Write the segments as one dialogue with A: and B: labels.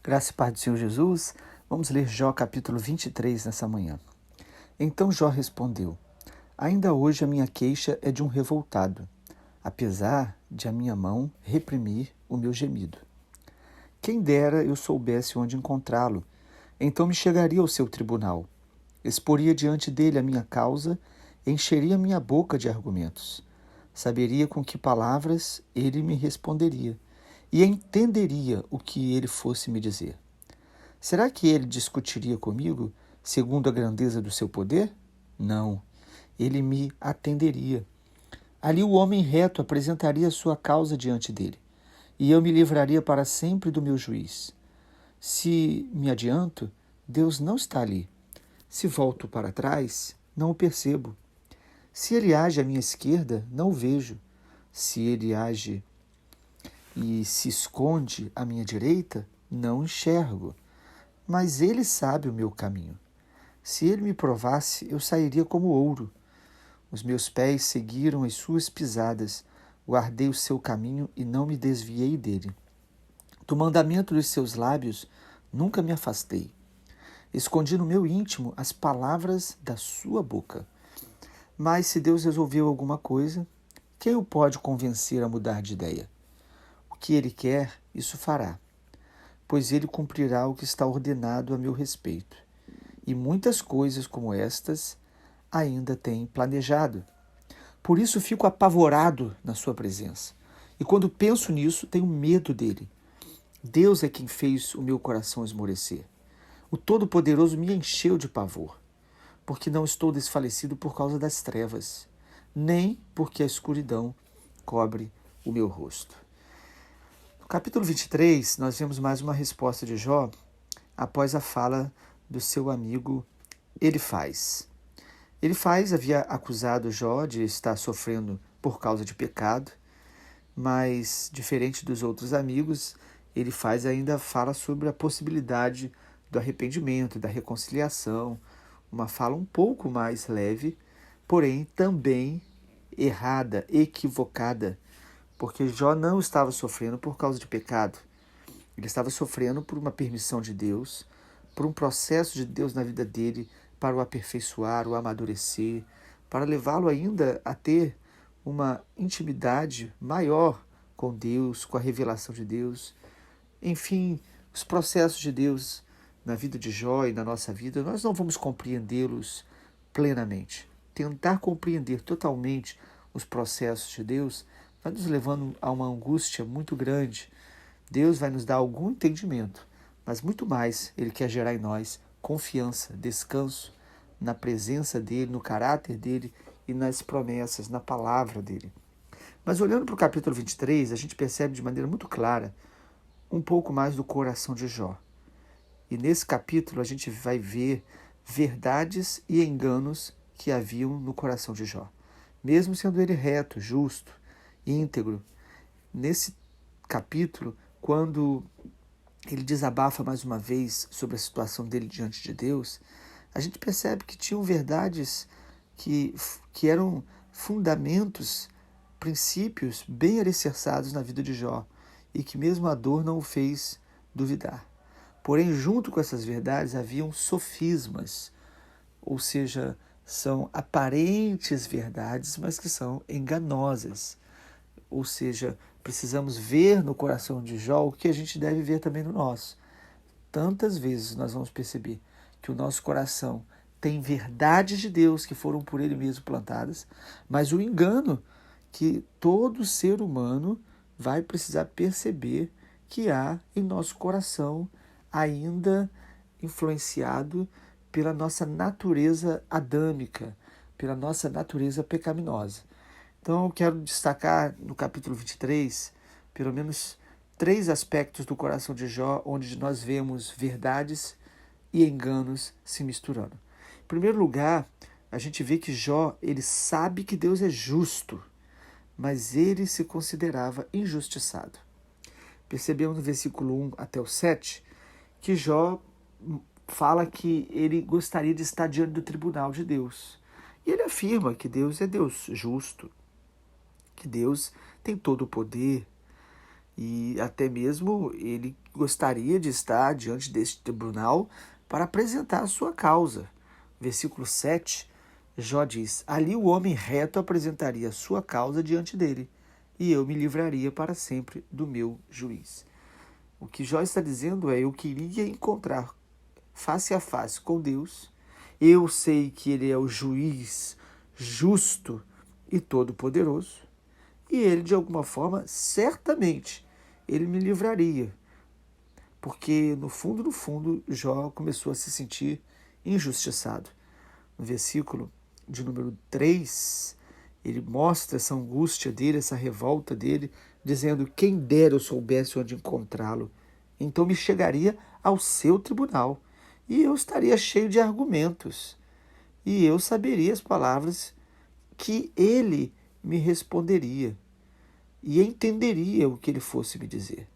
A: Graça e paz do Senhor Jesus, vamos ler Jó capítulo 23 nessa manhã. Então Jó respondeu: Ainda hoje a minha queixa é de um revoltado, apesar de a minha mão reprimir o meu gemido. Quem dera eu soubesse onde encontrá-lo, então me chegaria ao seu tribunal, exporia diante dele a minha causa, encheria minha boca de argumentos. Saberia com que palavras ele me responderia, e entenderia o que ele fosse me dizer. Será que ele discutiria comigo segundo a grandeza do seu poder? Não, ele me atenderia. Ali o homem reto apresentaria sua causa diante dele, e eu me livraria para sempre do meu juiz. Se me adianto, Deus não está ali. Se volto para trás, não o percebo. Se ele age à minha esquerda, não o vejo. Se ele age e se esconde à minha direita, não enxergo. Mas ele sabe o meu caminho. Se ele me provasse, eu sairia como ouro. Os meus pés seguiram as suas pisadas, guardei o seu caminho e não me desviei dele. Do mandamento dos seus lábios, nunca me afastei. Escondi no meu íntimo as palavras da sua boca. Mas se Deus resolveu alguma coisa, quem o pode convencer a mudar de ideia? O que ele quer, isso fará, pois ele cumprirá o que está ordenado a meu respeito. E muitas coisas como estas ainda tem planejado. Por isso fico apavorado na sua presença. E quando penso nisso, tenho medo dele. Deus é quem fez o meu coração esmorecer. O Todo-Poderoso me encheu de pavor, porque não estou desfalecido por causa das trevas, nem porque a escuridão cobre o meu rosto. No capítulo 23, nós vemos mais uma resposta de Jó após a fala do seu amigo Elifaz. Elifaz havia acusado Jó de estar sofrendo por causa de pecado, mas, diferente dos outros amigos, Elifaz ainda fala sobre a possibilidade do arrependimento, da reconciliação, uma fala um pouco mais leve, porém também errada, equivocada, porque Jó não estava sofrendo por causa de pecado. Ele estava sofrendo por uma permissão de Deus, por um processo de Deus na vida dele para o aperfeiçoar, o amadurecer, para levá-lo ainda a ter uma intimidade maior com Deus, com a revelação de Deus. Enfim, os processos de Deus na vida de Jó e na nossa vida, nós não vamos compreendê-los plenamente. Tentar compreender totalmente os processos de Deus vai nos levando a uma angústia muito grande. Deus vai nos dar algum entendimento, mas muito mais Ele quer gerar em nós confiança, descanso na presença dEle, no caráter dEle e nas promessas, na palavra dEle. Mas olhando para o capítulo 23, a gente percebe de maneira muito clara um pouco mais do coração de Jó. E nesse capítulo a gente vai ver verdades e enganos que haviam no coração de Jó. Mesmo sendo ele reto, justo, íntegro, nesse capítulo, quando ele desabafa mais uma vez sobre a situação dele diante de Deus, a gente percebe que tinham verdades que eram fundamentos, princípios bem alicerçados na vida de Jó e que mesmo a dor não o fez duvidar. Porém, junto com essas verdades haviam sofismas, ou seja, são aparentes verdades, mas que são enganosas. Ou seja, precisamos ver no coração de Jó o que a gente deve ver também no nosso. Tantas vezes nós vamos perceber que o nosso coração tem verdades de Deus que foram por Ele mesmo plantadas, mas o engano que todo ser humano vai precisar perceber que há em nosso coração, ainda influenciado pela nossa natureza adâmica, pela nossa natureza pecaminosa. Então eu quero destacar no capítulo 23, pelo menos 3 aspectos do coração de Jó, onde nós vemos verdades e enganos se misturando. Em primeiro lugar, a gente vê que Jó, ele sabe que Deus é justo, mas ele se considerava injustiçado. Percebemos no versículo 1 até o 7 que Jó fala que ele gostaria de estar diante do tribunal de Deus. E ele afirma que Deus é Deus justo, que Deus tem todo o poder E até mesmo ele gostaria de estar diante deste tribunal para apresentar a sua causa. Versículo 7, Jó diz: ali o homem reto apresentaria a sua causa diante dele, e eu me livraria para sempre do meu juiz. O que Jó está dizendo é: eu queria encontrar face a face com Deus. Eu sei que ele é o juiz justo e todo-poderoso. E ele, de alguma forma, certamente, ele me livraria. Porque, no fundo, Jó começou a se sentir injustiçado. No versículo de número 3, ele mostra essa angústia dele, essa revolta dele, dizendo: quem dera eu soubesse onde encontrá-lo, então me chegaria ao seu tribunal, e eu estaria cheio de argumentos, e eu saberia as palavras que ele me responderia, e entenderia o que ele fosse me dizer.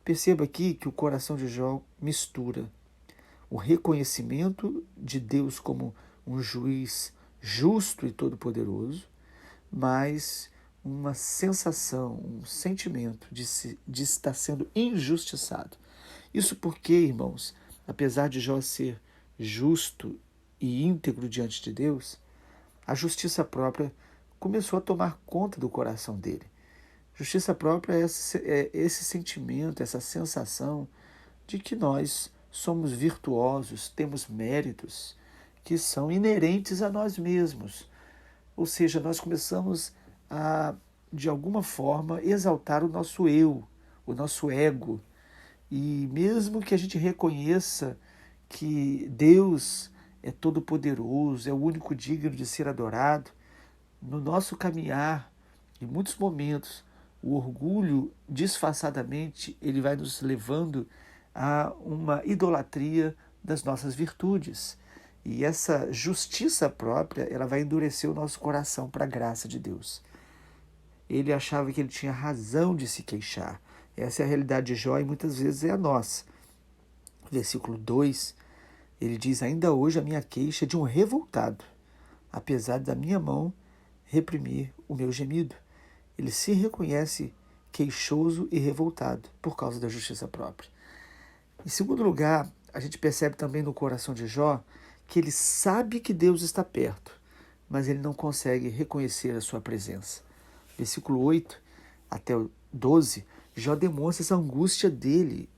A: Perceba aqui que o coração de Jó mistura o reconhecimento de Deus como um juiz justo e todo-poderoso, mas uma sensação, um sentimento de estar sendo injustiçado. Isso porque, irmãos, apesar de Jó ser justo e íntegro diante de Deus, a justiça própria começou a tomar conta do coração dele. Justiça própria é esse sentimento, essa sensação de que nós somos virtuosos, temos méritos que são inerentes a nós mesmos. Ou seja, nós começamos a, de alguma forma, exaltar o nosso eu, o nosso ego. E mesmo que a gente reconheça que Deus é todo-poderoso, é o único digno de ser adorado, no nosso caminhar, em muitos momentos, o orgulho, disfarçadamente, ele vai nos levando a uma idolatria das nossas virtudes. E essa justiça própria, ela vai endurecer o nosso coração para a graça de Deus. Ele achava que ele tinha razão de se queixar. Essa é a realidade de Jó e muitas vezes é a nossa. Versículo 2, ele diz: ainda hoje a minha queixa é de um revoltado, apesar da minha mão reprimir o meu gemido. Ele se reconhece queixoso e revoltado por causa da justiça própria. Em segundo lugar, a gente percebe também no coração de Jó que ele sabe que Deus está perto, mas ele não consegue reconhecer a sua presença. Versículo 8 até o 12, Jó demonstra essa angústia dele.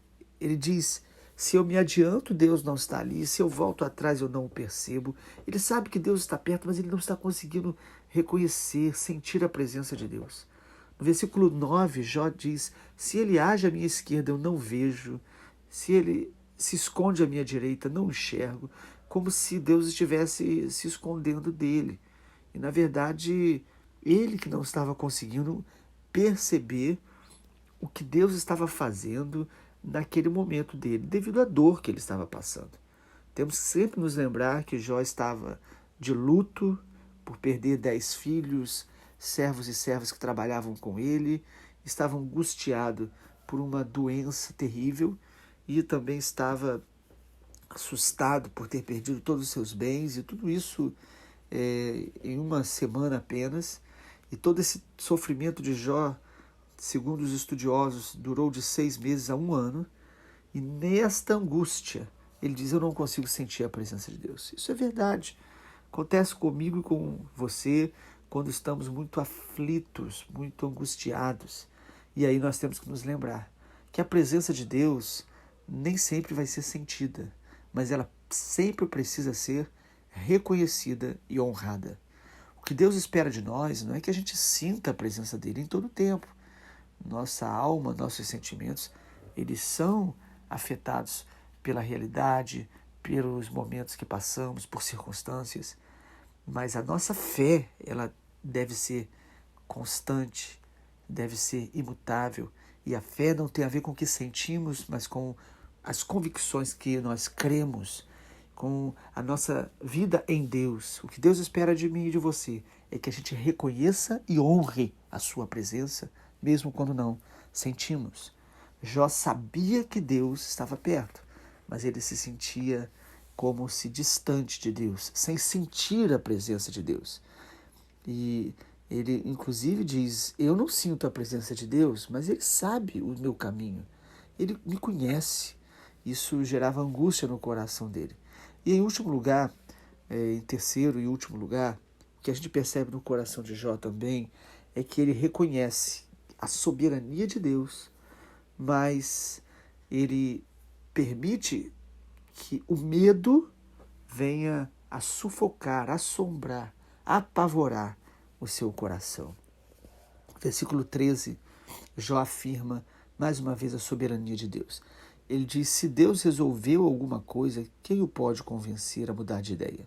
A: Ele diz: se eu me adianto, Deus não está ali. Se eu volto atrás, eu não o percebo. Ele sabe que Deus está perto, mas ele não está conseguindo reconhecer, sentir a presença de Deus. No versículo 9, Jó diz: se ele age à minha esquerda, eu não vejo. Se ele se esconde à minha direita, não enxergo. Como se Deus estivesse se escondendo dele. E, na verdade, ele que não estava conseguindo perceber o que Deus estava fazendo naquele momento dele, devido à dor que ele estava passando. Temos que sempre nos lembrar que Jó estava de luto por perder 10 filhos, servos e servas que trabalhavam com ele, estava angustiado por uma doença terrível e também estava assustado por ter perdido todos os seus bens, e tudo isso em uma semana apenas. E todo esse sofrimento de Jó, segundo os estudiosos, durou de 6 meses a 1 ano. E nesta angústia, ele diz: eu não consigo sentir a presença de Deus. Isso é verdade. Acontece comigo e com você quando estamos muito aflitos, muito angustiados. E aí nós temos que nos lembrar que a presença de Deus nem sempre vai ser sentida, mas ela sempre precisa ser reconhecida e honrada. O que Deus espera de nós não é que a gente sinta a presença dele em todo o tempo. Nossa alma, nossos sentimentos, eles são afetados pela realidade, pelos momentos que passamos, por circunstâncias. Mas a nossa fé, ela deve ser constante, deve ser imutável. E a fé não tem a ver com o que sentimos, mas com as convicções que nós cremos, com a nossa vida em Deus. O que Deus espera de mim e de você é que a gente reconheça e honre a sua presença, mesmo quando não sentimos. Jó sabia que Deus estava perto, mas ele se sentia como se distante de Deus, sem sentir a presença de Deus. E Ele, inclusive, diz: eu não sinto a presença de Deus, mas Ele sabe o meu caminho. Ele me conhece. Isso gerava angústia no coração dele. E em último lugar, em terceiro e último lugar, o que a gente percebe no coração de Jó também é que ele reconhece a soberania de Deus, mas ele permite que o medo venha a sufocar, assombrar, apavorar o seu coração. Versículo 13, Jó afirma mais uma vez a soberania de Deus. Ele diz: se Deus resolveu alguma coisa, quem o pode convencer a mudar de ideia?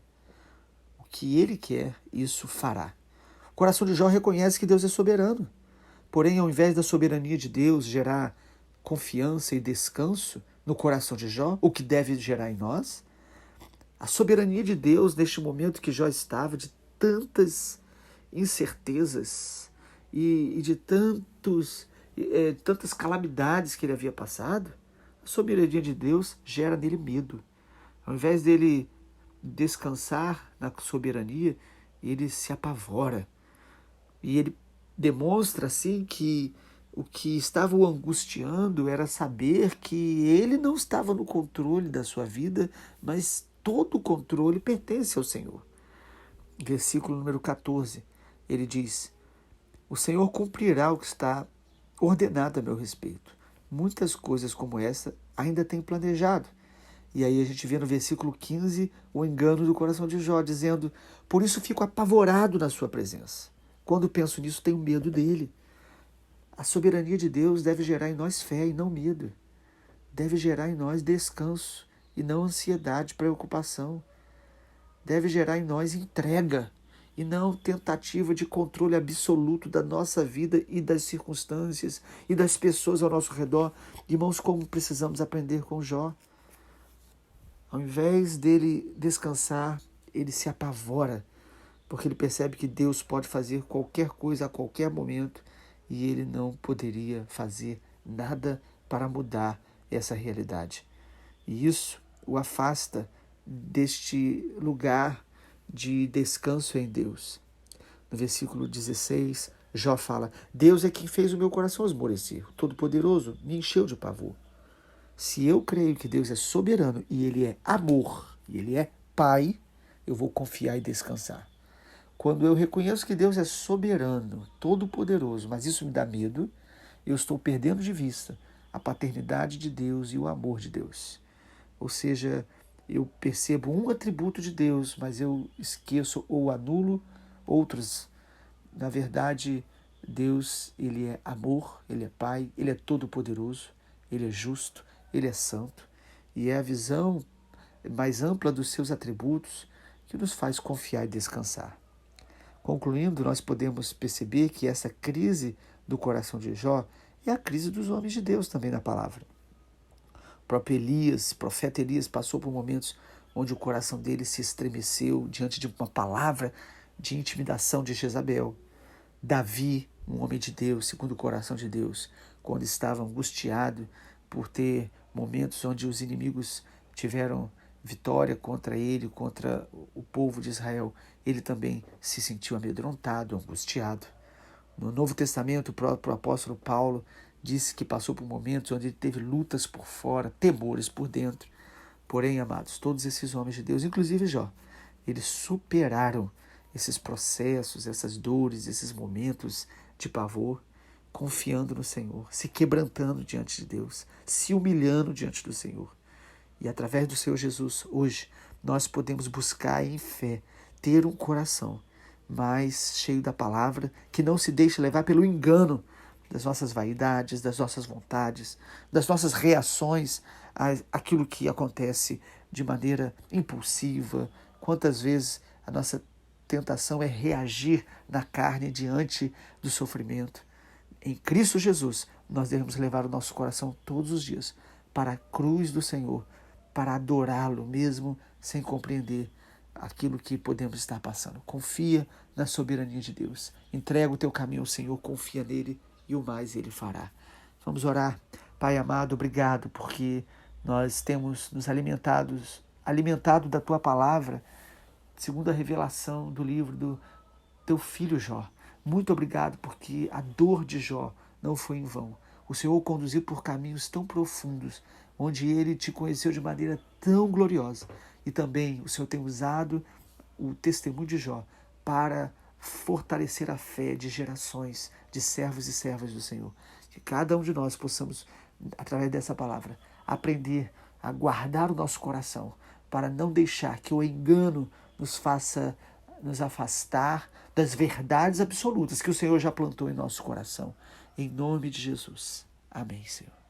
A: O que ele quer, isso fará. O coração de Jó reconhece que Deus é soberano. Porém, ao invés da soberania de Deus gerar confiança e descanso no coração de Jó, o que deve gerar em nós, a soberania de Deus, neste momento que Jó estava, de tantas incertezas e de tantas calamidades que ele havia passado, a soberania de Deus gera nele medo. Ao invés dele descansar na soberania, ele se apavora. E ele demonstra assim que o que estava o angustiando era saber que ele não estava no controle da sua vida, mas todo o controle pertence ao Senhor. Versículo número 14, ele diz: o Senhor cumprirá o que está ordenado a meu respeito. Muitas coisas como essa ainda tem planejado. E aí a gente vê no versículo 15 o engano do coração de Jó, dizendo: por isso fico apavorado na sua presença. Quando penso nisso, tenho medo dele. A soberania de Deus deve gerar em nós fé e não medo. Deve gerar em nós descanso e não ansiedade, preocupação. Deve gerar em nós entrega e não tentativa de controle absoluto da nossa vida e das circunstâncias e das pessoas ao nosso redor. Irmãos, como precisamos aprender com Jó. Ao invés dele descansar, ele se apavora, porque ele percebe que Deus pode fazer qualquer coisa a qualquer momento e ele não poderia fazer nada para mudar essa realidade. E isso o afasta deste lugar de descanso em Deus. No versículo 16, Jó fala: Deus é quem fez o meu coração esmorecer, o Todo-Poderoso me encheu de pavor. Se eu creio que Deus é soberano e Ele é amor, e Ele é Pai, eu vou confiar e descansar. Quando eu reconheço que Deus é soberano, todo-poderoso, mas isso me dá medo, eu estou perdendo de vista a paternidade de Deus e o amor de Deus. Ou seja, eu percebo um atributo de Deus, mas eu esqueço ou anulo outros. Na verdade, Deus, Ele é amor, Ele é Pai, Ele é todo-poderoso, Ele é justo, Ele é santo. E é a visão mais ampla dos seus atributos que nos faz confiar e descansar. Concluindo, nós podemos perceber que essa crise do coração de Jó é a crise dos homens de Deus também na palavra. O próprio Elias, o profeta Elias, passou por momentos onde o coração dele se estremeceu diante de uma palavra de intimidação de Jezabel. Davi, um homem de Deus, segundo o coração de Deus, quando estava angustiado por ter momentos onde os inimigos tiveram vitória contra ele, contra o povo de Israel, ele também se sentiu amedrontado, angustiado. No Novo Testamento, o próprio apóstolo Paulo disse que passou por momentos onde ele teve lutas por fora, temores por dentro. Porém, amados, todos esses homens de Deus, inclusive Jó, eles superaram esses processos, essas dores, esses momentos de pavor, confiando no Senhor, se quebrantando diante de Deus, se humilhando diante do Senhor. E através do Senhor Jesus, hoje, nós podemos buscar em fé, ter um coração mais cheio da palavra, que não se deixe levar pelo engano das nossas vaidades, das nossas vontades, das nossas reações àquilo que acontece de maneira impulsiva. Quantas vezes a nossa tentação é reagir na carne diante do sofrimento. Em Cristo Jesus, nós devemos levar o nosso coração todos os dias para a cruz do Senhor, para adorá-lo mesmo sem compreender aquilo que podemos estar passando. Confia na soberania de Deus. Entrega o teu caminho ao Senhor, confia nele e o mais ele fará. Vamos orar. Pai amado, obrigado porque nós temos nos alimentado da tua palavra, segundo a revelação do livro do teu filho Jó. Muito obrigado porque a dor de Jó não foi em vão. O Senhor o conduziu por caminhos tão profundos, onde ele te conheceu de maneira tão gloriosa. E também o Senhor tem usado o testemunho de Jó para fortalecer a fé de gerações de servos e servas do Senhor. Que cada um de nós possamos, através dessa palavra, aprender a guardar o nosso coração para não deixar que o engano nos faça nos afastar das verdades absolutas que o Senhor já plantou em nosso coração. Em nome de Jesus. Amém, Senhor.